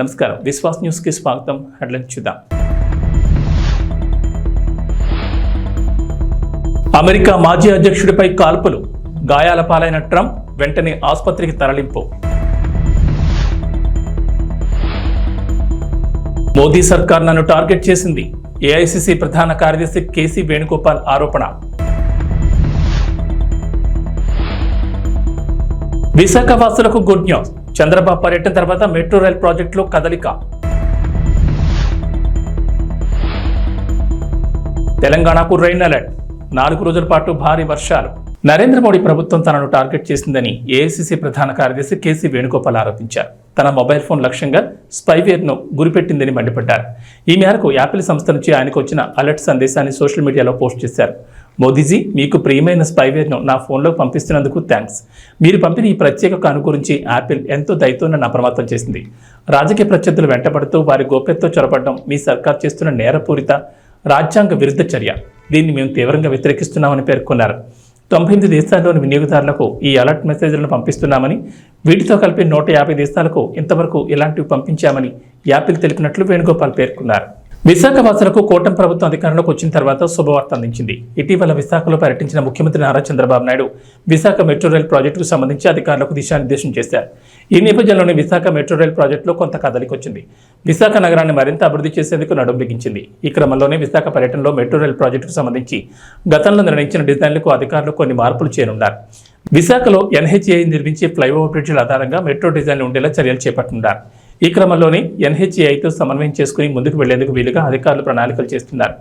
నమస్కారం, విశ్వాస్ న్యూస్కి స్వాగతం. హెడ్లైన్స్ చూద్దాం. అమెరికా మాజీ అధ్యక్షుడిపై కాల్పులు, గాయాల పాలైన ట్రంప్ వెంటనే ఆసుపత్రికి తరలింపు. మోదీ సర్కార్ నన్ను టార్గెట్ చేసింది, ఏఐసిసి ప్రధాన కార్యదర్శి కేసీ వేణుగోపాల్ ఆరోపణ. విశాఖ వాసులకు గుడ్ న్యూస్, చంద్రబాబు పర్యటన తర్వాత మెట్రో రైల్ ప్రాజెక్టులో కదలిక. తెలంగాణకు రెయిన్ అలర్ట్, 4 రోజుల పాటు భారీ వర్షాలు. నరేంద్ర మోడీ ప్రభుత్వం తనను టార్గెట్ చేసిందని ఏఐసిసి ప్రధాన కార్యదర్శి కేసీ వేణుగోపాల్ ఆరోపించారు. తన మొబైల్ ఫోన్ లక్ష్యంగా స్పైవేర్ను గురిపెట్టిందని మండిపడ్డారు. ఈ మేరకు యాపిల్ సంస్థ నుంచి ఆయనకు వచ్చిన అలర్ట్ సందేశాన్ని సోషల్ మీడియాలో పోస్ట్ చేశారు. మోదీజీ, మీకు ప్రియమైన స్పైవేర్ను నా ఫోన్లో పంపిస్తున్నందుకు థ్యాంక్స్. మీరు పంపిన ఈ ప్రత్యేక కాను గురించి యాపిల్ ఎంతో దయతో నన్ను అప్రమత్తం చేసింది. రాజకీయ ప్రత్యర్థులు వెంటబడుతూ వారి గోప్యతతో చొరబడడం మీ సర్కార్ చేస్తున్న నేరపూరిత రాజ్యాంగ విరుద్ధ చర్య. దీన్ని మేము తీవ్రంగా వ్యతిరేకిస్తున్నామని పేర్కొన్నారు. 98 దేశాల్లోని వినియోగదారులకు ఈ అలర్ట్ మెసేజ్లను పంపిస్తున్నామని, వీటితో కలిపి 150 దేశాలకు ఇంతవరకు ఇలాంటివి పంపించామని యాపిల్ తెలిపినట్లు వేణుగోపాల్ పేర్కొన్నారు. విశాఖ వాసులకు కూటమి ప్రభుత్వం అధికారంలోకి వచ్చిన తర్వాత శుభవార్త అందించింది. ఇటీవల విశాఖలో పర్యటించిన ముఖ్యమంత్రి నారా చంద్రబాబు నాయుడు విశాఖ మెట్రో రైల్ ప్రాజెక్టుకు సంబంధించి అధికారులకు దిశానిర్దేశం చేశారు. ఈ నేపథ్యంలోనే విశాఖ మెట్రో రైల్ ప్రాజెక్టులో కొంత కదలికొచ్చింది. విశాఖ నగరాన్ని మరింత అభివృద్ధి చేసేందుకు నడుం బిగించింది. ఈ క్రమంలోనే విశాఖ పర్యటనలో మెట్రో రైల్ ప్రాజెక్టుకు సంబంధించి గతంలో నిర్ణయించిన డిజైన్లకు అధికారులు కొన్ని మార్పులు చేయనున్నారు. విశాఖలో ఎన్హెచ్ఏఐ నిర్మించే ఫ్లైఓవర్ బ్రిడ్జిల ఆధారంగా మెట్రో డిజైన్లు ఉండేలా చర్యలు చేపట్టనున్నారు. ఈ క్రమంలోనే ఎన్హెచ్ఏఐతో సమన్వయం చేసుకుని ముందుకు వెళ్లేందుకు వీలుగా అధికారులు ప్రణాళికలు చేస్తున్నారు.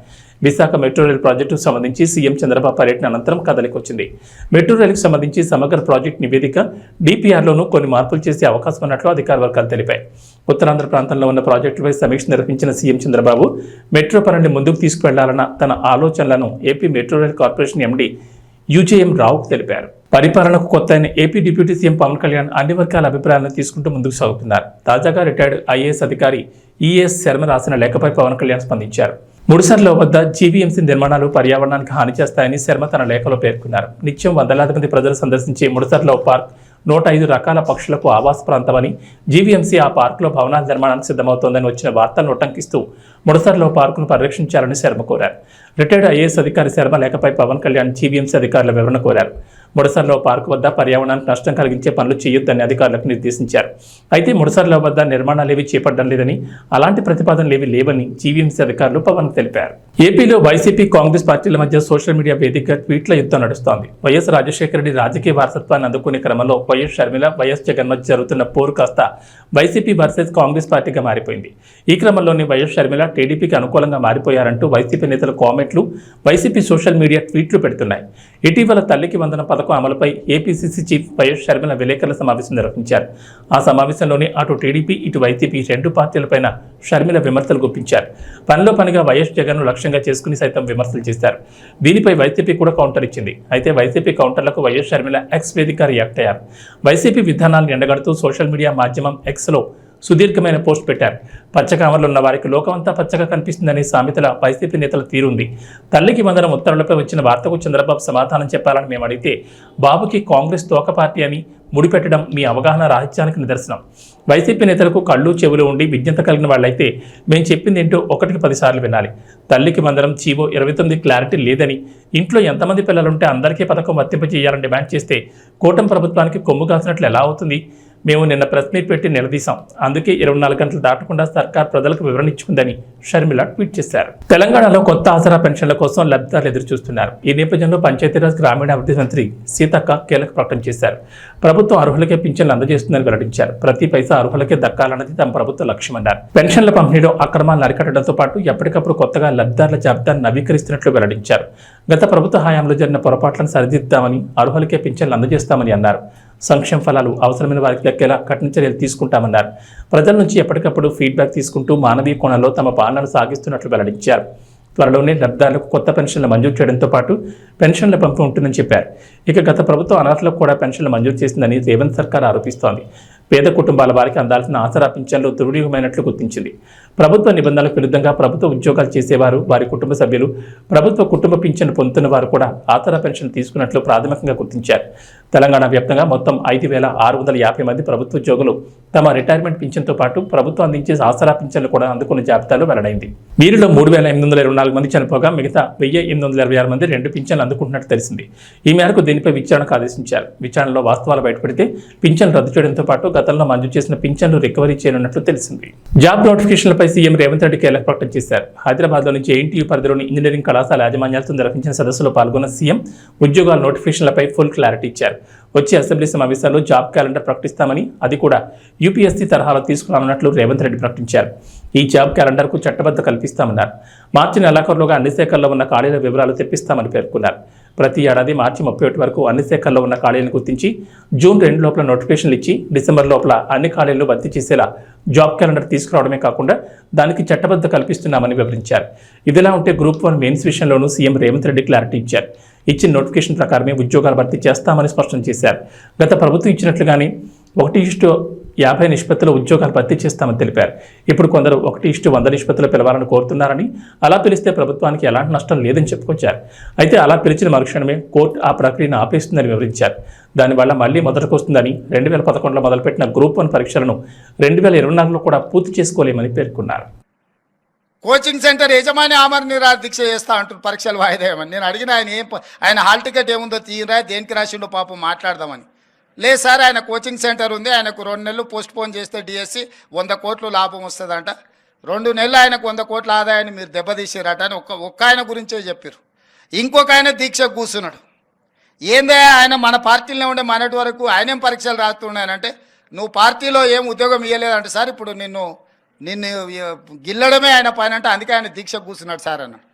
విశాఖ మెట్రో రైల్ ప్రాజెక్టుకు సంబంధించి సీఎం చంద్రబాబు పర్యటన అనంతరం కదలికొచ్చింది. మెట్రో రైలుకు సంబంధించి సమగ్ర ప్రాజెక్టు నివేదిక డిపిఆర్లోనూ కొన్ని మార్పులు చేసే అవకాశం ఉన్నట్లు అధికార వర్గాలు తెలిపాయి. ఉత్తరాంధ్ర ప్రాంతంలో ఉన్న ప్రాజెక్టుపై సమీక్ష నిర్వహించిన సీఎం చంద్రబాబు మెట్రో పనిని ముందుకు తీసుకువెళ్లాలన్న తన ఆలోచనలను AP metro rail corporation MD UJM రావుకు తెలిపారు. పరిపాలనకు కొత్త అయిన AP deputy CM Pavan Kalyan అన్ని వర్గాల అభిప్రాయాలను తీసుకుంటూ ముందుకు సాగుతున్నారు. తాజాగా రిటైర్డ్ ఐఏఎస్ అధికారి ఈఎస్ శర్మ రాసిన లేఖపై పవన్ కళ్యాణ్ స్పందించారు. ముడిసర్లో వద్ద జీవీఎంసీ నిర్మాణాలు పర్యావరణానికి హాని చేస్తాయని శర్మ తన లేఖలో పేర్కొన్నారు. నిత్యం వందలాది మంది ప్రజలు సందర్శించే ముడిసర్లో పార్క్ 105 రకాల పక్షులకు ఆవాస ప్రాంతమని, జీవీఎంసీ ఆ పార్కులో భవనాల నిర్మాణానికి సిద్ధమవుతోందని వచ్చిన వార్తలను ఉటంకిస్తూ ముడిసర్లో పార్కును పరిరక్షించాలని శర్మ కోరారు. రిటైర్డ్ ఐఏఎస్ అధికారి శర్మ లేఖపై పవన్ కళ్యాణ్ జీవీఎంసీ అధికారుల వివరణ కోరారు. ముడిసర్లో పార్కు వద్ద పర్యావరణానికి నష్టం కలిగించే పనులు చేయొద్దని అధికారులకు నిర్దేశించారు. అయితే ముడిసర్లో వద్ద నిర్మాణాలేవి చేపట్టడం లేదని, అలాంటి ప్రతిపాదనలేవి లేవని జీవీఎంసీ అధికారులు పవన్ తెలిపారు. ఏపీలో వైసీపీ కాంగ్రెస్ పార్టీల మధ్య సోషల్ మీడియా వేదికగా ట్వీట్ల యుద్ధం నడుస్తోంది. వైఎస్ రాజశేఖర రెడ్డి రాజకీయ వారసత్వాన్ని అందుకునే క్రమంలో వైఎస్ షర్మిల, వైఎస్ జగన్ మధ్య జరుగుతున్న పోరు కాస్త వైసీపీ వర్సెస్ కాంగ్రెస్ పార్టీగా మారిపోయింది. ఈ క్రమంలోనే వైఎస్ షర్మిల టీడీపీకి అనుకూలంగా మారిపోయారంటూ వైసీపీ నేతల కామెంట్లు, వైసీపీ సోషల్ మీడియా ట్వీట్లు పెడుతున్నాయి. ఇటీవల తల్లికి వందనం పథకం అమలుపై ఏపీసీసీ చీఫ్ వైఎస్ షర్మిల విలేకరుల సమావేశం నిర్వహించారు. ఆ సమావేశంలోనే అటు టీడీపీ, ఇటు వైసీపీ 2 పార్టీలపైన షర్మిల విమర్శలు గుప్పించారు. పనిలో పనిగా వైఎస్ జగన్ను లక్ష్యంగా చేసుకుని సైతం విమర్శలు చేశారు. దీనిపై వైసీపీ కూడా కౌంటర్ ఇచ్చింది. అయితే వైసీపీ కౌంటర్లకు వైఎస్ షర్మిల ఎక్స్ వేదిక రియాక్ట్ అయ్యారు. వైసీపీ విధానాలను ఎండగడుతూ సోషల్ మీడియా మాధ్యమం ఎక్స్లో సుదీర్ఘమైన పోస్ట్ పెట్టారు. పచ్చకామర్లు ఉన్న వారికి లోకమంతా పచ్చగా కనిపిస్తుందనే సామెతల వైసీపీ నేతల తీరుంది. తల్లికి వందనం ఉత్తర్వులపై వచ్చిన వార్తకు చంద్రబాబు సమాధానం చెప్పాలని మేము అడిగితే, బాబుకి కాంగ్రెస్ తోక పార్టీ అని ముడిపెట్టడం మీ అవగాహన రాహిత్యానికి నిదర్శనం. వైసీపీ నేతలకు కళ్ళు చెవులు ఉండి విజ్ఞత కలిగిన వాళ్ళైతే మేము చెప్పింది ఏంటో 1కి 10 సార్లు వినాలి. తల్లికి వందనం జీవో 29 క్లారిటీ లేదని, ఇంట్లో ఎంతమంది పిల్లలుంటే అందరికీ పథకం వర్తింపజేయాలని డిమాండ్ చేస్తే కూటమి ప్రభుత్వానికి కొమ్ము కాసినట్లు ఎలా అవుతుంది? మేము నిన్న ప్రెస్ మీట్ పెట్టి నిలదీశాం. అందుకే 24 గంటలు దాటకుండా సర్కార్ ప్రజలకు వివరణ ఇచ్చుకుందని షర్మిల ట్వీట్ చేశారు. తెలంగాణలో కొత్త ఆసరా పెన్షన్ల కోసం లబ్ధిదారులు ఎదురు చూస్తున్నారు. ఈ నేపథ్యంలో పంచాయతీరాజ్ గ్రామీణాభివృద్ధి మంత్రి సీతక్క కీలక ప్రకటన చేశారు. ప్రభుత్వం అర్హులకే పింఛన్లు అందజేస్తుందని వెల్లడించారు. ప్రతి పైసా అర్హులకే దక్కాలన్నది తమ ప్రభుత్వ లక్ష్యమన్నారు. పెన్షన్ల పంపిణీలో అక్రమాలను అరికట్టడంతో పాటు ఎప్పటికప్పుడు కొత్తగా లబ్ధిదారుల జాబితాను నవీకరిస్తున్నట్లు వెల్లడించారు. గత ప్రభుత్వ హయాంలో జరిగిన పొరపాట్లను సరిదిద్దామని, అర్హులకే పింఛన్లు అందజేస్తామని అన్నారు. సంక్షేమ ఫలాలు అవసరమైన వారికి దక్కేలా కఠిన చర్యలు తీసుకుంటామన్నారు. ప్రజల నుంచి ఎప్పటికప్పుడు ఫీడ్బ్యాక్ తీసుకుంటూ మానవీయ కోణంలో తమ పాలనను సాగిస్తున్నట్లు వెల్లడించారు. త్వరలోనే లబ్ధిదారులకు కొత్త పెన్షన్లు మంజూరు చేయడంతో పాటు పెన్షన్ల పంపిణీ ఉంటుందని చెప్పారు. ఇక గత ప్రభుత్వం అనర్హులకు కూడా పెన్షన్లు మంజూరు చేసిందని రేవంత్ సర్కార్ ఆరోపిస్తోంది. పేద కుటుంబాల వారికి అందాల్సిన ఆసరా పింఛన్లు దుర్వినియోగమైనట్లు గుర్తించింది. ప్రభుత్వ నిబంధనలకు విరుద్ధంగా ప్రభుత్వ ఉద్యోగాలు చేసేవారు, వారి కుటుంబ సభ్యులు, ప్రభుత్వ కుటుంబ పింఛను పొందుతున్న వారు కూడా ఆసరా పెన్షన్ తీసుకున్నట్లు ప్రాథమికంగా గుర్తించారు. తెలంగాణ వ్యాప్తంగా మొత్తం 5,650 మంది ప్రభుత్వ ఉద్యోగులు తమ రిటైర్మెంట్ పింఛన్తో పాటు ప్రభుత్వం అందించే ఆసరా పింఛన్లు కూడా అందుకున్న జాబితాలో వెల్లడైంది. వీరిలో 3,824 మంది చనిపోగా మిగతా 1,826 మంది 2 పింఛన్లు అందుకుంటున్నట్టు తెలిసింది. ఈ మేరకు దీనిపై విచారణకు ఆదేశించారు. విచారణలో వాస్తవాలు బయటపడితే పింఛన్లు రద్దు చేయడంతో పాటు గతంలో మంజూరు చేసిన పింఛన్లు రికవరీ చేయనున్నట్లు తెలిసింది. జాబ్ నోటిఫికేషన్లపై సీఎం రేవంత్ రెడ్డి కీలక ప్రకటన చేశారు. హైదరాబాద్లోని జేఎన్టీయూ పరిధిలోని ఇంజనీరింగ్ కళాశాల యాజమాన్యాలతో నిర్వహించిన సదస్సులో పాల్గొన్న సీఎం ఉద్యోగాల నోటిఫికేషన్లపై ఫుల్ క్లారిటీ ఇచ్చారు. వచ్చే అసెంబ్లీ సమావేశాల్లో జాబ్ క్యాలెండర్ ప్రకటిస్తామని, అది కూడా యూపీఎస్సీ తరహాలో తీసుకురానున్నట్లు రేవంత్ రెడ్డి ప్రకటించారు. ఈ జాబ్ క్యాలెండర్కు చట్టబద్ధ కల్పిస్తామన్నారు. మార్చి నెలాఖరులోగా అన్ని శాఖల్లో ఉన్న ఖాళీల వివరాలు తెప్పిస్తామని పేర్కొన్నారు. ప్రతి ఏడాది మార్చి 31 వరకు అన్ని శాఖల్లో ఉన్న ఖాళీలను గుర్తించి జూన్ 2 లోపల నోటిఫికేషన్లు ఇచ్చి డిసెంబర్ లోపల అన్ని ఖాళీలను భర్తీ చేసేలా జాబ్ క్యాలెండర్ తీసుకురావడమే కాకుండా దానికి చట్టబద్ధ కల్పిస్తున్నామని వివరించారు. ఇదిలా ఉంటే గ్రూప్ 1 మెయిన్స్ విషయంలోనూ సీఎం రేవంత్ రెడ్డి క్లారిటీ ఇచ్చారు. ఇచ్చిన నోటిఫికేషన్ ప్రకారమే ఉద్యోగాలు భర్తీ చేస్తామని స్పష్టం చేశారు. గత ప్రభుత్వం ఇచ్చినట్లుగానే 1:50 నిష్పత్తిలో ఉద్యోగాలు భర్తీ చేస్తామని తెలిపారు. ఇప్పుడు కొందరు 1:100 నిష్పత్తిలో పిలవాలని కోరుతున్నారని, అలా పిలిస్తే ప్రభుత్వానికి ఎలాంటి నష్టం లేదని చెప్పుకొచ్చారు. అయితే అలా పిలిచిన మరుక్షణమే కోర్టు ఆ ప్రక్రియను ఆపేస్తుందని వివరించారు. దానివల్ల మళ్లీ మొదటికి వస్తుందని 2011లో మొదలుపెట్టిన గ్రూప్ 1 పరీక్షలను 2024లో కూడా పూర్తి చేసుకోలేమని పేర్కొన్నారు. కోచింగ్ సెంటర్ యజమాని ఆమరణ నిరాహార దీక్ష చేస్తా అంటారు పరీక్షలు వాయిదా వేయమని. నేను అడిగిన ఆయన హాల్ టికెట్ ఏముందో తీయరా, దేనికి రాసిండో పాపం మాట్లాడదామని. లేదు సార్, ఆయన కోచింగ్ సెంటర్ ఉంది, ఆయనకు 2 నెలలు పోస్ట్ పోన్ చేస్తే డిఎస్సి 100 కోట్లు లాభం వస్తుందంట, 2 నెలలు ఆయనకు 100 కోట్ల ఆదాయాన్ని మీరు దెబ్బతీసారట అని ఒక్క ఆయన గురించే చెప్పారు. ఇంకొక ఆయన దీక్ష కూర్చున్నాడు. ఏందే ఆయన మన పార్టీలో ఉండే మనటి వరకు ఆయనేం పరీక్షలు రాస్తున్నాయనంటే, నువ్వు పార్టీలో ఏం ఉద్యోగం ఇవ్వలేదంటే సార్, ఇప్పుడు నిన్ను గిల్లడమే ఆయన పైన అంటే, అందుకే ఆయన దీక్ష కూర్చున్నాడు సార్ అన్నాడు.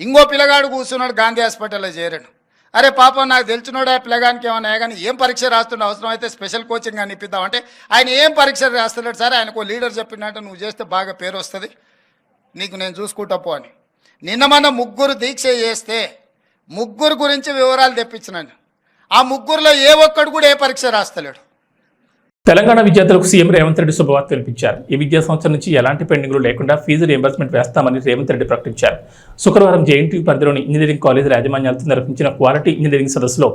ఇంకో పిల్లగాడు కూర్చున్నాడు, గాంధీ హాస్పిటల్లో చేరాడు. అరే పాపం, నాకు తెలిసినోడు ఆ పిల్లగానికి ఏమన్నా కానీ ఏం పరీక్ష రాస్తుండే, అవసరం అయితే స్పెషల్ కోచింగ్ అని ఇప్పిద్దామంటే ఆయన ఏం పరీక్ష రాస్తున్నాడు సార్, ఆయనకు లీడర్ చెప్పినట్టు నువ్వు చేస్తే బాగా పేరు వస్తుంది, నీకు నేను చూసుకుంటా పో అని. నిన్న మన 3 దీక్ష చేస్తే 3 గురించి వివరాలు తెప్పించినాను. ఆ 3లో ఏ ఒక్కడు కూడా ఏ పరీక్ష రాస్తలేడు. తెలంగాణ విద్యార్థులకు సీఎం రేవంత్ రెడ్డి శుభవార్త వినిపించారు. ఈ విద్యా సంవత్సరం నుంచి ఎలాంటి పెండింగ్లు లేకుండా ఫీజు రియంబర్స్మెంట్ వేస్తామని రేవంత్ రెడ్డి ప్రకటించారు. శుక్రవారం జేఎన్టీయూ పరిధిలోని ఇంజనీరింగ్ కాలేజీల యాజమాన్యాలతో నిర్వహించిన క్వాలిటీ ఇంజనీరింగ్ సదస్సులో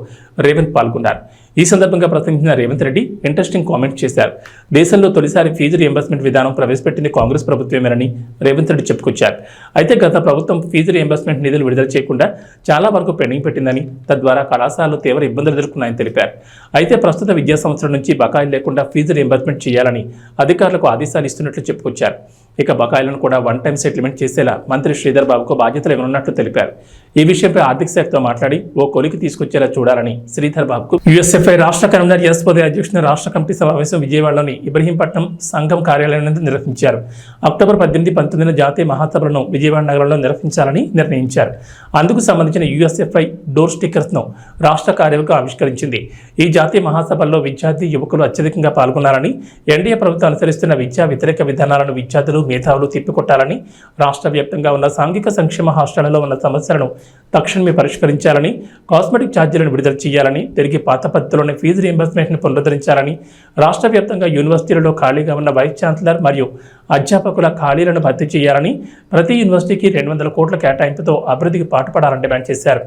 రేవంత్ పాల్గొన్నారు. ఈ సందర్భంగా ప్రసంగించిన రేవంత్ రెడ్డి ఇంట్రెస్టింగ్ కామెంట్ చేశారు. దేశంలో తొలిసారి ఫీజు రియంబర్స్మెంట్ విధానం ప్రవేశపెట్టింది కాంగ్రెస్ ప్రభుత్వమేనని రేవంత్ రెడ్డి చెప్పుకొచ్చారు. అయితే గత ప్రభుత్వం ఫీజు రియంబర్స్మెంట్ నిధులు విడుదల చేయకుండా చాలా వరకు పెండింగ్ పెట్టిందని, తద్వారా కళాశాలలు తీవ్ర ఇబ్బందులు ఎదుర్కొన్నాయని తెలిపారు. అయితే ప్రస్తుత విద్యా సంవత్సరం నుంచి బకాయిలు లేకుండా ఫీజు రియంబర్స్మెంట్ చేయాలని అధికారులకు ఆదేశాలు ఇస్తున్నట్లు చెప్పుకొచ్చారు. ఇక బకాయిలను కూడా 1 టైం సెటిల్మెంట్ చేసేలా మంత్రి శ్రీధర్ బాబుకు బాధ్యతలు ఇవ్వనున్నట్లు తెలిపారు. ఈ విషయంపై ఆర్థిక శాఖతో మాట్లాడి ఓ కొలికి తీసుకొచ్చేలా చూడాలని శ్రీధర్ బాబుకు యూఎస్ఎఫ్ఐ రాష్ట్ర కన్వీనర్ ఎస్పోదే అధ్యక్షుని రాష్ట్ర కమిటీ సమావేశం విజయవాడలోని ఇబ్రహీంపట్నం సంఘం కార్యాలయం నందు నిర్వహించారు. అక్టోబర్ 18, 19 జాతీయ మహాసభలను విజయవాడ నగరంలో నిర్వహించాలని నిర్ణయించారు. అందుకు సంబంధించిన యూఎస్ఎఫ్ఐ డోర్ స్టిక్కర్స్ను రాష్ట్ర కార్యవర్గం ఆవిష్కరించింది. ఈ జాతీయ మహాసభల్లో విద్యార్థి యువకులు అత్యధికంగా పాల్గొనాలని, ఎన్డీఏ ప్రభుత్వం అనుసరిస్తున్న విద్యా వ్యతిరేక విధానాలను విద్యార్థులు మేధావులు తిప్పికొట్టాలని, రాష్ట్ర వ్యాప్తంగా ఉన్న సాంఘిక సంక్షేమ హాస్టళ్లలో ఉన్న సమస్యలను తక్షణమే పరిష్కరించాలని, కాస్మెటిక్ ఛార్జీలను విడుదల చేయాలని, తిరిగి పాత పద్ధతిలోనే ఫీజు రియంబర్స్మెంట్ను పునరుద్ధరించాలని, రాష్ట్ర వ్యాప్తంగా యూనివర్సిటీలలో ఖాళీగా ఉన్న వైస్ ఛాన్సలర్ మరియు అధ్యాపకుల ఖాళీలను భర్తీ చేయాలని, ప్రతి యూనివర్సిటీకి 200 కోట్ల కేటాయింపుతో అభివృద్ధికి పాటుపడాలని డిమాండ్ చేశారు.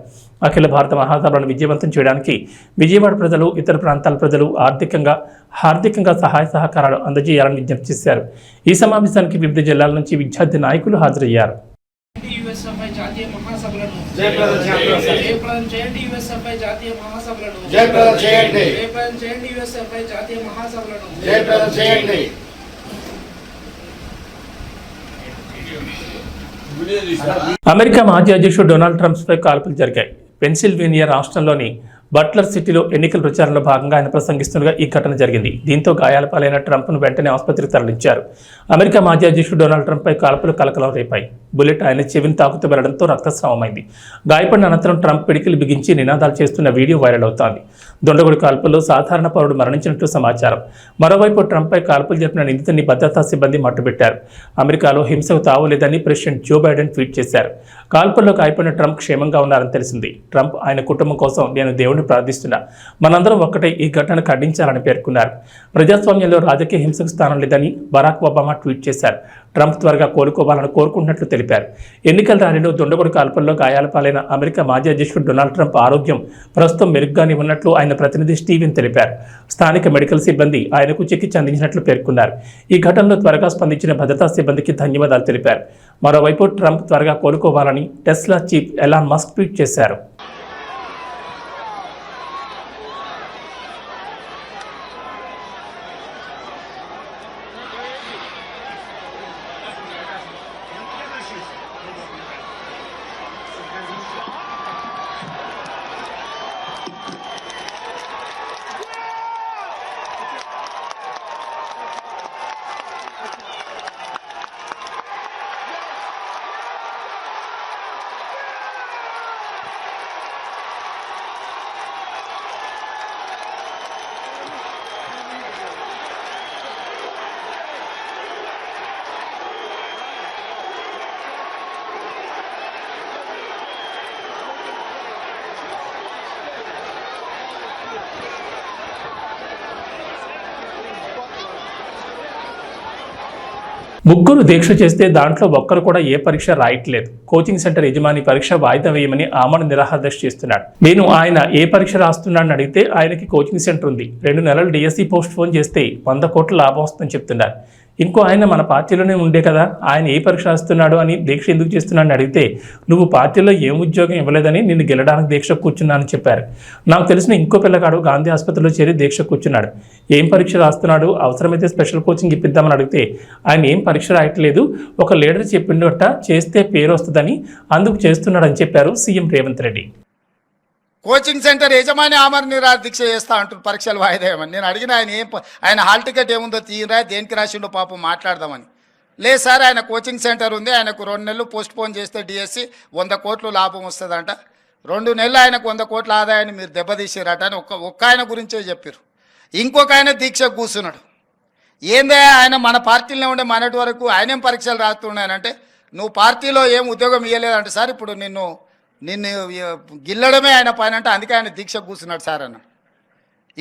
అఖిల భారత మహాసభలను విజయవంతం చేయడానికి విజయవాడ ప్రజలు, ఇతర ప్రాంతాల ప్రజలు ఆర్థికంగా సహాయ సహకారాలు అందజేయాలని విజ్ఞప్తి చేశారు. ఈ సమావేశానికి వివిధ జిల్లాల నుంచి విద్యార్థి నాయకులు హాజరయ్యారు. అమెరికా మాజీ అధ్యక్షుడు డొనాల్డ్ ట్రంప్పై కాల్పులు జరిగాయి. పెన్సిల్వేనియా రాష్ట్రంలోని బట్లర్ సిటీలో ఎన్నికల ప్రచారంలో భాగంగా ఆయన ప్రసంగిస్తుండగా ఈ ఘటన జరిగింది. దీంతో గాయాల పాలైన ట్రంప్ను వెంటనే ఆసుపత్రికి తరలించారు. అమెరికా మాజీ అధ్యక్షుడు డొనాల్డ్ ట్రంప్పై కాల్పులు కలకలం రేపాయి. బుల్లెట్ ఆయన చెవిని తాకుతూ వెళ్లడంతో రక్తస్రావమైంది. గాయపడిన అనంతరం ట్రంప్ పిడికిలు బిగించి నినాదాలు చేస్తున్న వీడియో వైరల్ అవుతోంది. దొండగుడి కాల్పుల్లో సాధారణ పౌరుడు మరణించినట్లు సమాచారం. మరోవైపు ట్రంప్పై కాల్పులు జరిపిన నిందితుడిని భద్రతా సిబ్బంది మట్టుబెట్టారు. అమెరికాలో హింసకు తావులేదని ప్రెసిడెంట్ జో బైడెన్ ట్వీట్ చేశారు. కాల్పుల్లో గాయపడిన ట్రంప్ క్షేమంగా ఉన్నారని తెలిసింది. ట్రంప్ ఆయన కుటుంబం కోసం నేను దేవుడిని ప్రార్థిస్తున్నా, మనందరం ఒక్కటే ఈ ఘటనను ఖండించాలని పేర్కొన్నారు. ప్రజాస్వామ్యంలో రాజకీయ హింసకు స్థానం లేదని బరాక్ ఒబామా ట్వీట్ చేశారు. ట్రంప్ త్వరగా కోలుకోవాలని కోరుకుంటున్నట్లు తెలిపారు. ఎన్నికల ర్యాలీలో దుండగుడు కాల్పుల్లో గాయాల పాలైన అమెరికా మాజీ అధ్యక్షుడు డొనాల్డ్ ట్రంప్ ఆరోగ్యం ప్రస్తుతం మెరుగ్గానే ఉన్నట్లు ఆయన ప్రతినిధి స్టీవెన్ తెలిపారు. స్థానిక మెడికల్ సిబ్బంది ఆయనకు చికిత్స అందించినట్లు పేర్కొన్నారు. ఈ ఘటనలో త్వరగా స్పందించిన భద్రతా సిబ్బందికి ధన్యవాదాలు తెలిపారు. మరోవైపు ట్రంప్ త్వరగా కోలుకోవాలని Tesla chief Elon Musk tweet చేశారు. ముగ్గురు దీక్ష చేస్తే దాంట్లో ఒక్కరు కూడా ఏ పరీక్ష రాయట్లేదు. కోచింగ్ సెంటర్ యజమాని పరీక్ష వాయిదా వేయమని ఆమరణ నిరాహారదీక్ష చేస్తున్నాడు. నేను ఆయన ఏ పరీక్ష రాస్తున్నాడని అడిగితే ఆయనకి కోచింగ్ సెంటర్ ఉంది, 2 నెలలు డిఎస్సి పోస్ట్ పోన్ చేస్తే 100 కోట్ల లాభం వస్తుందని చెప్తున్నారు. ఇంకో ఆయన మన పార్టీలోనే ఉండే కదా, ఆయన ఏ పరీక్ష రాస్తున్నాడు అని దీక్ష ఎందుకు చేస్తున్నాడని అడిగితే నువ్వు పార్టీలో ఏం ఉద్యోగం ఇవ్వలేదని నిన్ను గెలడానికి దీక్ష కూర్చున్నానని చెప్పారు. నాకు తెలిసిన ఇంకో పిల్లగాడు గాంధీ ఆసుపత్రిలో చేరి దీక్ష కూర్చున్నాడు. ఏం పరీక్ష రాస్తున్నాడు, అవసరమైతే స్పెషల్ కోచింగ్ ఇప్పిద్దామని అడిగితే ఆయన ఏం పరీక్ష రాయట్లేదు, ఒక లీడర్ చెప్పిండట చేస్తే పేరు వస్తుందని అందుకు చేస్తున్నాడని చెప్పారు CM Revanth Reddy. Coaching centre యజమాని ఆమరణ నిరాహార దీక్ష చేస్తా అంటారు పరీక్షలు వాయిదా వేయమని. నేను అడిగిన ఆయన హాల్ టికెట్ ఏముందో తీయరా, దేనికి రాసిండో పాపం మాట్లాడదామని. లేదు సార్, ఆయన కోచింగ్ సెంటర్ ఉంది, ఆయనకు 2 నెలలు పోస్ట్ పోన్ చేస్తే డిఎస్సి 100 కోట్లు లాభం వస్తుందంట. 2 నెలలు ఆయనకు 100 కోట్ల ఆదాయాన్ని మీరు దెబ్బతీసారట అని ఒక్క ఆయన గురించే చెప్పారు. ఇంకొక ఆయన దీక్ష కూర్చున్నాడు. ఏందే ఆయన మన పార్టీలో ఉండే మనటి వరకు ఆయనేం పరీక్షలు రాస్తున్నాయనంటే నువ్వు పార్టీలో ఏం ఉద్యోగం ఇవ్వలేదంటే సార్ ఇప్పుడు నిన్ను గిల్లడమే ఆయన పైన అంటే అందుకే ఆయన దీక్ష కూర్చున్నాడు సార్ అన్నాడు.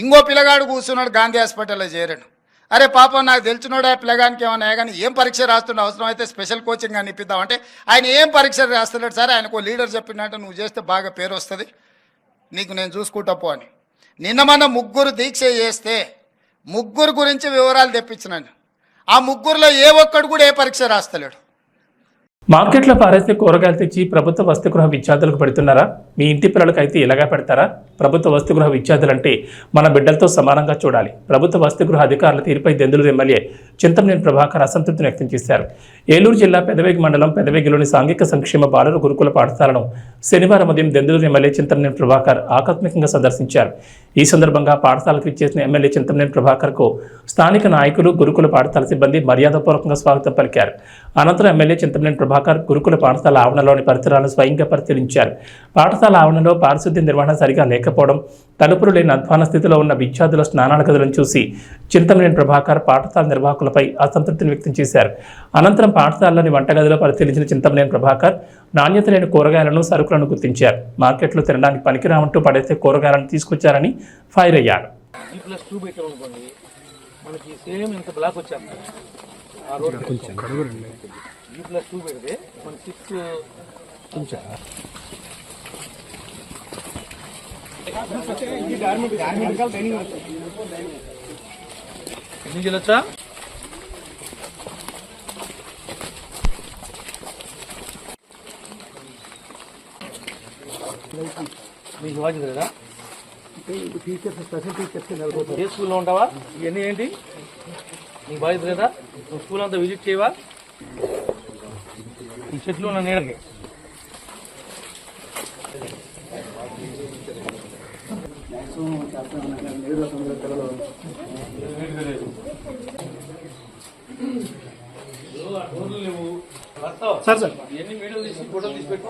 ఇంకో పిల్లగాడు కూర్చున్నాడు గాంధీ హాస్పిటల్లో చేరాడు. అరే పాపం నాకు తెలిసినోడు ఆ పిల్లగానికి ఏమన్నా కానీ ఏం పరీక్ష రాస్తుండే, అవసరం అయితే స్పెషల్ కోచింగ్ అని ఇప్పిద్దామంటే ఆయన ఏం పరీక్ష రాస్తున్నాడు సార్, ఆయనకు లీడర్ చెప్పినట్టు నువ్వు చేస్తే బాగా పేరు వస్తుంది, నీకు నేను చూసుకుంటా పో అని. నిన్న మన 3 దీక్ష చేస్తే 3 గురించి వివరాలు తెప్పించినాను. ఆ 3లో ఏ ఒక్కడు కూడా ఏ పరీక్ష రాస్తలేడు. మార్కెట్లో పారేస్తే కూరగాయలు తెచ్చి ప్రభుత్వ వసతిగృహ విద్యార్థులకు పెడుతున్నారా? మీ ఇంటి పిల్లలకు అయితే ఇలాగా పెడతారా? ప్రభుత్వ వసతిగృహ విద్యార్థులంటే మన బిడ్డలతో సమానంగా చూడాలి. ప్రభుత్వ వసతిగృహ అధికారుల తీరుపై దెందులూరు ఎమ్మెల్యే చింతమనేని ప్రభాకర్ అసంతృప్తిని వ్యక్తం చేశారు. ఏలూరు జిల్లా పెదవేగి మండలం పెదవేగిలోని సాంఘిక సంక్షేమ బాలుర గురుకుల పాఠశాలను శనివారం ఉదయం దెందులూరు ఎమ్మెల్యే చింతమనేని ప్రభాకర్ ఆకస్మికంగా సందర్శించారు. ఈ సందర్భంగా పాఠశాలకు ఇచ్చేసిన ఎమ్మెల్యే చింతమనేని ప్రభాకర్కు స్థానిక నాయకులు, గురుకుల పాఠశాల సిబ్బంది మర్యాదపూర్వకంగా స్వాగతం పలికారు. అనంతరం ఎమ్మెల్యే చింతమనేని ప్రభాకర్ గురుకుల పాఠశాల ఆవరణలోని పరిసరాలను స్వయంగా పరిశీలించారు. పాఠశాల ఆవరణలో పారిశుద్ధ్య నిర్వహణ సరిగా లేకపోవడం, తలుపులు లేని అధ్వాన స్థితిలో ఉన్న విద్యార్థుల స్నానాల గదులను చూసి చింతమనేని ప్రభాకర్ పాఠశాల నిర్వాహకులపై అసంతృప్తిని వ్యక్తం చేశారు. అనంతరం పాఠశాలలోని వంటగదిలో పరిశీలించిన చింతమనేని ప్రభాకర్ నాణ్యత లేని కూరగాయలను, సరుకులను గుర్తించారు. మార్కెట్లో తినడానికి పనికిరామంటూ పడేసే కూరగాయలను తీసుకొచ్చారని ఫైర్ అయ్యారు. మీకు బాధ్యత లేదా? టీచర్స్ స్పెషల్ టీచర్స్ ఏ స్కూల్లో ఉంటావా? ఇవన్నీ ఏంటి నీకు బాధ్యత లేదా? నువ్వు స్కూల్ అంతా విజిట్ చేయవా? ఈ చెట్లు ఉన్న నీడకి సార్ ఇవన్నీ వీడియో తీసి ఫోటో తీసి పెట్టు.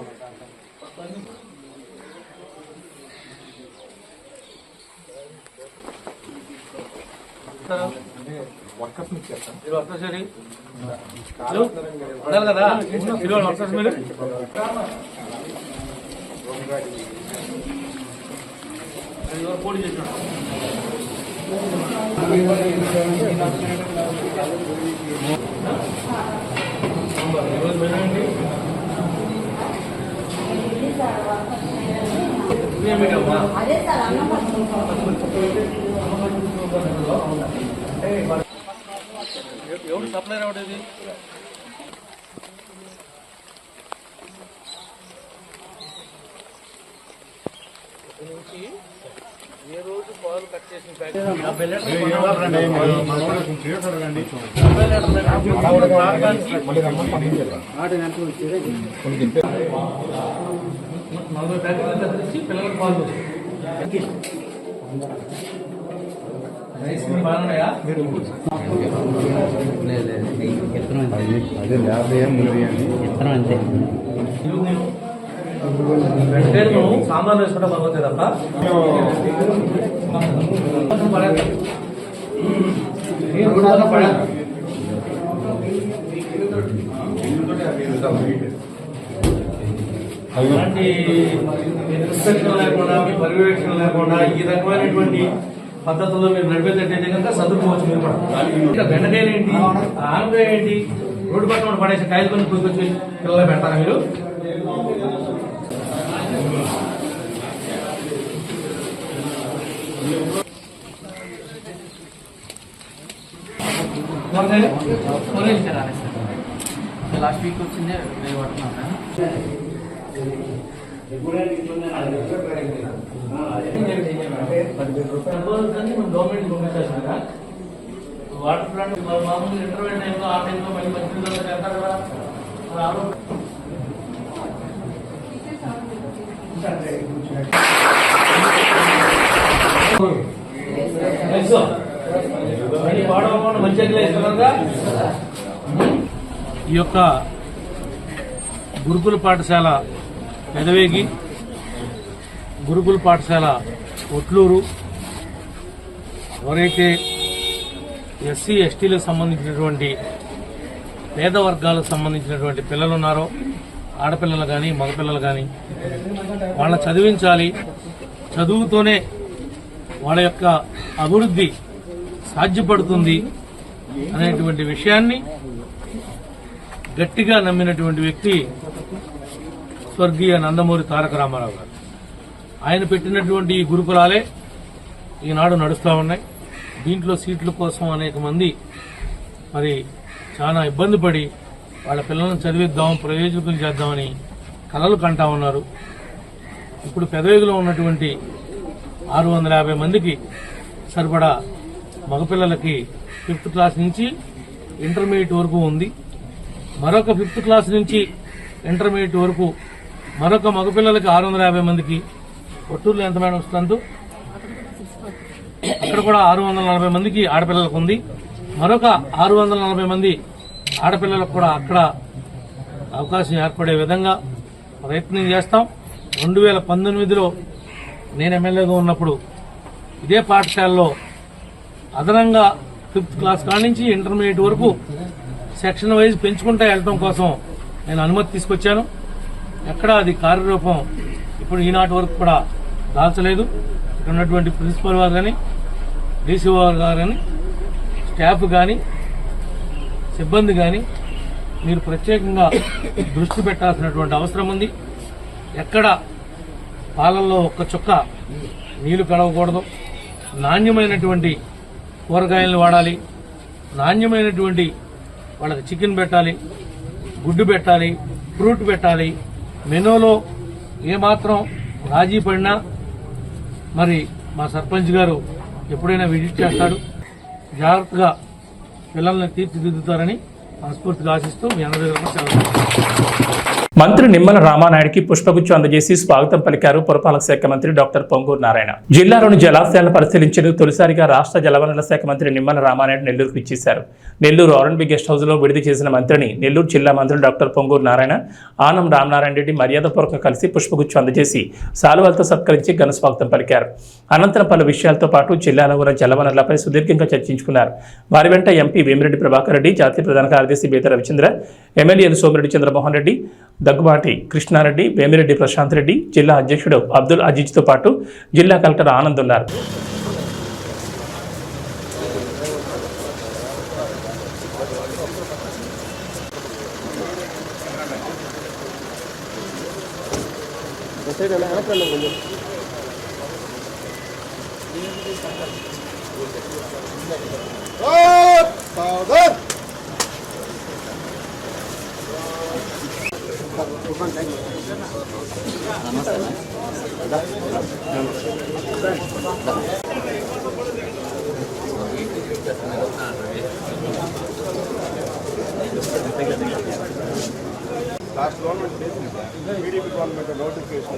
వర్కర్స్ సరే ఉండాలి కదా వర్కర్స్ మీరు పోటీ చేసినాడు. ఈరోజు మెనూ ఏంటి? ఎవరు సప్లై రావడేది? నుంచి ఏ రోజు పాలు కట్ చేసిన నలభై ప్యాకెట్లు తెచ్చి పిల్లలకు పాలు రైస్ బాగున్నాయా? వెంటనే సాంబార్ వేసుకుంటే బాగుంటుంది తప్ప అలాంటి ఇన్స్పెక్షన్ లేకుండా మీ పర్యవేక్షణ లేకుండా ఈ రకమైనటువంటి పద్ధతుల్లో మీరు నడిపేటట్టయితే కనుక చదువుకోవచ్చు. మీరు కూడా ఇంకా బెండకాయలు ఏంటి, ఆనకాయ ఏంటి, రోడ్డు పక్కన పడేసి కాయలు కొని తీసుకొచ్చి పిల్లలు పెడతారా మీరు? లాస్ట్ వీక్ వచ్చిందే పడుతున్నాను. గవర్నమెంట్ పంపించాల్సిందా? వాటర్ ప్లాంట్ మామూలు ఇంటర్వ్యూ టైంలో ఆ టైంలో మళ్ళీ మంచి చేస్తారు కదా. ఈ యొక్క గురుకుల పాఠశాల పెదవేగి, గురుకుల పాఠశాల ఒట్లూరు, ఎవరైతే ఎస్సీ ఎస్టీలకు సంబంధించినటువంటి పేద వర్గాలకు సంబంధించినటువంటి పిల్లలు ఉన్నారో, ఆడపిల్లలు కానీ మగపిల్లలు కానీ, వాళ్ళని చదివించాలి, చదువుతోనే వాళ్ళ యొక్క అభివృద్ధి సాధ్యపడుతుంది అనేటువంటి విషయాన్ని గట్టిగా నమ్మినటువంటి వ్యక్తి స్వర్గీయ నందమూరి తారక రామారావు గారు. ఆయన పెట్టినటువంటి ఈ గురుకులాలే ఈనాడు నడుస్తూ ఉన్నాయి. దీంట్లో సీట్ల కోసం అనేక మంది మరి చాలా ఇబ్బంది పడి వాళ్ళ పిల్లలను చదివిద్దాం, ప్రయోజకులు చేద్దామని కలలు కంటా ఉన్నారు. ఇప్పుడు పెదవేగిలో ఉన్నటువంటి 650 మందికి సరిపడా మగపిల్లలకి 5th క్లాస్ నుంచి ఇంటర్మీడియట్ వరకు ఉంది. మరొక 5th క్లాస్ నుంచి ఇంటర్మీడియట్ వరకు మరొక మగపిల్లలకి 650 మందికి. ఒట్టూరులో ఎంత మేడం వస్తుందో అక్కడ కూడా 640 మందికి ఆడపిల్లలకు ఉంది. మరొక 640 మంది ఆడపిల్లలకు కూడా అక్కడ అవకాశం ఏర్పడే విధంగా ప్రయత్నం చేస్తాం. 2019లో నేను ఎమ్మెల్యేగా ఉన్నప్పుడు ఇదే పాఠశాలలో అదనంగా 5th క్లాస్ కాడి నుంచి ఇంటర్మీడియట్ వరకు సెక్షన్ వైజ్ పెంచుకుంటూ వెళ్ళడం కోసం నేను అనుమతి తీసుకొచ్చాను. ఎక్కడ అది కార్యరూపం ఇప్పుడు ఈనాటి వరకు కూడా దాల్చలేదు. ఇక్కడ ఉన్నటువంటి ప్రిన్సిపల్ వారు కానీ, డీసీ గారు కానీ, స్టాఫ్ కానీ, సిబ్బంది కానీ మీరు ప్రత్యేకంగా దృష్టి పెట్టాల్సినటువంటి అవసరం ఉంది. ఎక్కడ పాలల్లో ఒక్క చుక్క నీళ్లు కడవకూడదు. నాణ్యమైనటువంటి కూరగాయలను వాడాలి, నాణ్యమైనటువంటి వాళ్ళకి చికెన్ పెట్టాలి, గుడ్డు పెట్టాలి, ఫ్రూట్ పెట్టాలి. మెనూలో ఏమాత్రం రాజీ పడినా మరి మా సర్పంచ్ గారు ఎప్పుడైనా విజిట్ చేస్తాడు. జాగ్రత్తగా పిల్లల్ని తీర్చిదిద్దుతారని మనస్ఫూర్తిగా ఆశిస్తూ మీ అందరి దగ్గర సెలవు. మంత్రి నిమ్మల రామానాయుడికి పుష్పగుచ్చం అందజేసి స్వాగతం పలికారు పురపాలక శాఖ మంత్రి డాక్టర్ పొంగూరు నారాయణ. జిల్లాలోని జలాశయాలను పరిశీలించేందుకు తొలిసారిగా రాష్ట్ర జలవనరుల శాఖ మంత్రి నిమ్మల రామానాయుడు నెల్లూరుకు ఇచ్చేశారు. నెల్లూరు ఆర్ఎన్బి గెస్ట్ హౌస్ లో విడుదల చేసిన మంత్రిని నెల్లూరు జిల్లా మంత్రులు డాక్టర్ పొంగూరు నారాయణ, ఆనం రామనారాయణ రెడ్డి మర్యాదపూర్వకంగా కలిసి పుష్పగుచ్చం అందజేసి శాలువాలతో సత్కరించి ఘన స్వాగతం పలికారు. అనంతరం పలు విషయాలతో పాటు జిల్లాలో ఉన్న జలవనరులపై సుదీర్ఘంగా చర్చించుకున్నారు. వారి వెంట ఎంపీ వేమిరెడ్డి ప్రభాకర్ రెడ్డి, జాతీయ ప్రధాన కార్యదర్శి బేత రవిచంద్ర, ఎమ్మెల్యేలు సోమిరెడ్డి చంద్రమోహన్ రెడ్డి, దగ్గుబాటి కృష్ణారెడ్డి, వేమిరెడ్డి ప్రశాంత్ రెడ్డి, జిల్లా అధ్యక్షుడు అబ్దుల్ అజీజ్తో పాటు జిల్లా కలెక్టర్ ఆనంద్ ఉన్నారు. Last government TDP government notification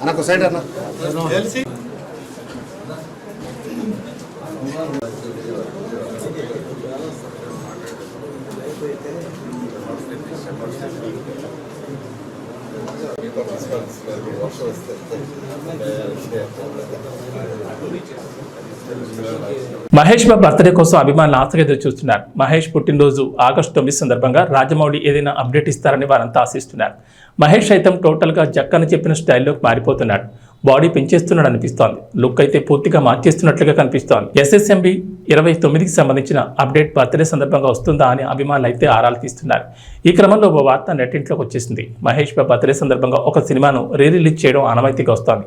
అన్న సైడ్ అన్న మహేష్ బాబు బర్త్డే కోసం అభిమానులు ఆశగా ఎదురు చూస్తున్నారు. మహేష్ పుట్టినరోజు ఆగస్టు 9 సందర్భంగా రాజమౌళి ఏదైనా అప్డేట్ ఇస్తారని వారంతా ఆశిస్తున్నారు. మహేష్ సైతం టోటల్గా జక్కని చెప్పిన స్టైల్లోకి మారిపోతున్నాడు. బాడీ పెంచేస్తున్నాడు అనిపిస్తోంది. లుక్ అయితే పూర్తిగా మార్చేస్తున్నట్లుగా కనిపిస్తోంది. SSMB 29కి సంబంధించిన అప్డేట్ బర్త్డే సందర్భంగా వస్తుందా అని అభిమానులు అయితే ఆరాలు తీస్తున్నారు. ఈ క్రమంలో ఓ వార్త నెట్టింట్లోకి వచ్చేసింది. మహేష్ బాబు బర్త్డే సందర్భంగా ఒక సినిమాను రిలీజ్ చేయడం ఆనవాయితీగా వస్తోంది.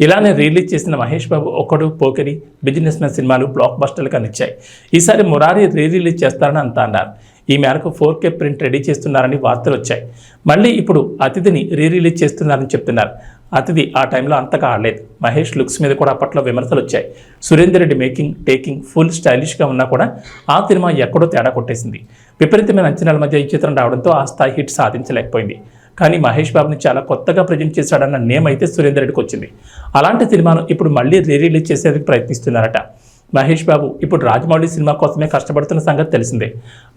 ఇలానే రిలీజ్ చేసిన మహేష్ బాబు ఒకడు, పోకిరి, బిజినెస్ మ్యాన్ సినిమాలు బ్లాక్ బస్టర్లుగా నిచ్చాయి. ఈసారి మురారి రిలీజ్ చేస్తారని అంతా అన్నారు. ఈ మేరకు 4K ప్రింట్ రెడీ చేస్తున్నారని వార్తలు వచ్చాయి. మళ్ళీ ఇప్పుడు అతిథిని రిలీజ్ చేస్తున్నారని చెప్తున్నారు. అతిథి ఆ టైంలో అంతగా ఆడలేదు. మహేష్ లుక్స్ మీద కూడా అప్పట్లో విమర్శలు వచ్చాయి. Surender Reddy making, taking full స్టైలిష్గా ఉన్నా కూడా ఆ సినిమా ఎక్కడో తేడా కొట్టేసింది. విపరీతమైన అంచనాల మధ్య ఈ చిత్రం రావడంతో ఆ స్థాయి హిట్ సాధించలేకపోయింది. కానీ మహేష్ బాబుని చాలా కొత్తగా ప్రజెంట్ చేశాడన్న నేమ్ అయితే సురేందర్ రెడ్డికి వచ్చింది. అలాంటి సినిమాను ఇప్పుడు మళ్ళీ రిలీజ్ చేసేందుకు ప్రయత్నిస్తున్నారట. మహేష్ బాబు ఇప్పుడు రాజమౌళి సినిమా కోసమే కష్టపడుతున్న సంగతి తెలిసిందే.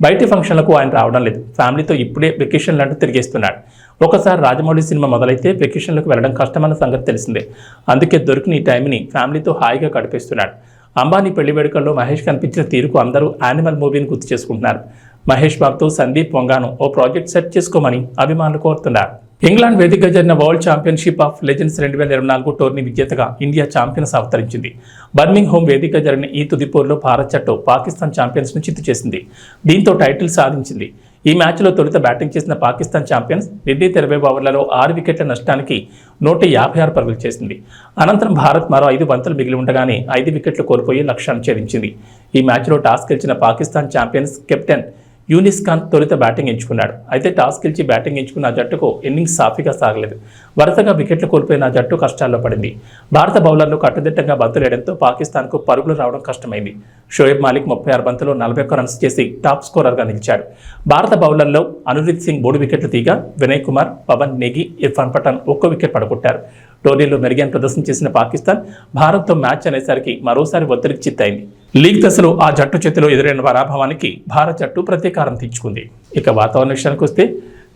బయటి ఫంక్షన్లకు ఆయన రావడం లేదు. ఫ్యామిలీతో ఇప్పుడే వెకేషన్లు అంటూ తిరిగేస్తున్నాడు. ఒకసారి రాజమౌళి సినిమా మొదలైతే వెకేషన్లకు వెళ్ళడం కష్టమన్న సంగతి తెలిసిందే. అందుకే దొరికిన ఈ టైంని ఫ్యామిలీతో హాయిగా గడిపేస్తున్నాడు. అంబానీ పెళ్లి వేడుకల్లో మహేష్ కనిపించిన తీరుకు అందరూ యానిమల్ మూవీని గుర్తు చేసుకుంటున్నారు. మహేష్ బాబుతో సందీప్ వంగాను ఓ ప్రాజెక్ట్ సెట్ చేసుకోమని అభిమానులు కోరుతున్నారు. ఇంగ్లాండ్ వేదికగా జరిగిన world championship of legends 2024 tourney విజేతగా ఇండియా ఛాంపియన్స్ అవతరించింది. బర్మింగ్ హోమ్ వేదికగా జరిగిన ఈ తుది పోరులో భారత్ జట్టు పాకిస్తాన్ ఛాంపియన్స్ ను చిత్తు చేసింది. దీంతో టైటిల్ సాధించింది. ఈ మ్యాచ్లో తొలుత బ్యాటింగ్ చేసిన పాకిస్తాన్ ఛాంపియన్స్ నిర్ణీత 20 ఓవర్లలో 6 వికెట్ల నష్టానికి 156 పరుగులు చేసింది. అనంతరం భారత్ మరో 5 బంతులు మిగిలి ఉండగానే 5 వికెట్లు కోల్పోయి లక్ష్యాన్ని ఛేదించింది. ఈ మ్యాచ్లో టాస్ గెలిచిన పాకిస్తాన్ ఛాంపియన్స్ కెప్టెన్ యూనిస్ ఖాన్ తొలుత బ్యాటింగ్ ఎంచుకున్నాడు. అయితే టాస్ గెలిచి బ్యాటింగ్ ఎంచుకున్న జట్టుకు ఇన్నింగ్స్ సాఫీగా సాగలేదు. వరుసగా వికెట్లు కోల్పోయిన జట్టు కష్టాల్లో పడింది. భారత బౌలర్లు కట్టుదిట్టంగా బంతులేయడంతో పాకిస్తాన్కు పరుగులు రావడం కష్టమైంది. షోయబ్ మాలిక్ 36 బంతుల్లో 41 రన్స్ చేసి టాప్ స్కోరర్గా నిలిచాడు. భారత బౌలర్లో అనురీత్ సింగ్ 3 వికెట్లు తీగా వినయ్ కుమార్, పవన్ నేగి, ఇర్ఫాన్ పఠాన్ 1 వికెట్ పడగొట్టారు. టోర్నీలో మెరుగైన ప్రదర్శన చేసిన పాకిస్తాన్ భారత్తో మ్యాచ్ అనేసరికి మరోసారి ఒత్తిడికి చిత్తైంది. లీగ్ దశలో ఆ జట్టు చేతిలో ఎదురైన పరాభవానికి భారత జట్టు ప్రతీకారం తీర్చుకుంది. ఇక వాతావరణ విషయానికి వస్తే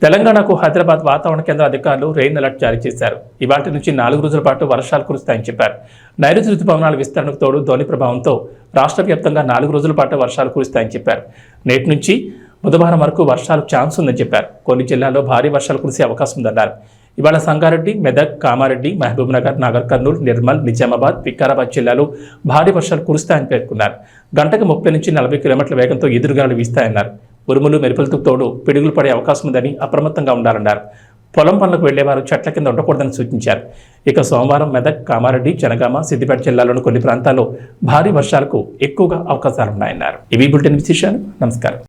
తెలంగాణకు హైదరాబాద్ వాతావరణ కేంద్ర అధికారులు రెయిన్ అలర్ట్ జారీ చేశారు. ఇవాటి నుంచి 4 రోజుల పాటు వర్షాలు కురుస్తాయని చెప్పారు. నైరుతి రుతుపవనాల విస్తరణకు తోడు ధోని ప్రభావంతో రాష్ట్ర వ్యాప్తంగా 4 రోజుల పాటు వర్షాలు కురుస్తాయని చెప్పారు. నేటి నుంచి బుధవారం వరకు వర్షాలు ఛాన్స్ ఉందని చెప్పారు. కొన్ని జిల్లాల్లో భారీ వర్షాలు కురిసే అవకాశం ఉందన్నారు. ఇవాళ సంగారెడ్డి, మెదక్, కామారెడ్డి, మహబూబ్నగర్, నాగర్ కర్నూలు, నిర్మల్, నిజామాబాద్, వికారాబాద్ జిల్లాలో భారీ వర్షాలు కురుస్తాయని పేర్కొన్నారు. గంటకు 30 నుంచి 40 కిలోమీటర్ల వేగంతో ఎదురుగాలు వీస్తాయన్నారు. ఉరుములు, మెరుపులతో తోడు పిడుగులు పడే అవకాశం ఉందని అప్రమత్తంగా ఉండాలన్నారు. పొలం పనులకు వెళ్లేవారు చెట్ల కింద ఉండకూడదని సూచించారు. ఇక సోమవారం మెదక్, కామారెడ్డి, జనగామ, సిద్దిపేట జిల్లాలోని కొన్ని ప్రాంతాల్లో భారీ వర్షాలకు ఎక్కువగా అవకాశాలున్నాయన్నారు. ఇవి బులెటిన్ విశేషాలు. నమస్కారం.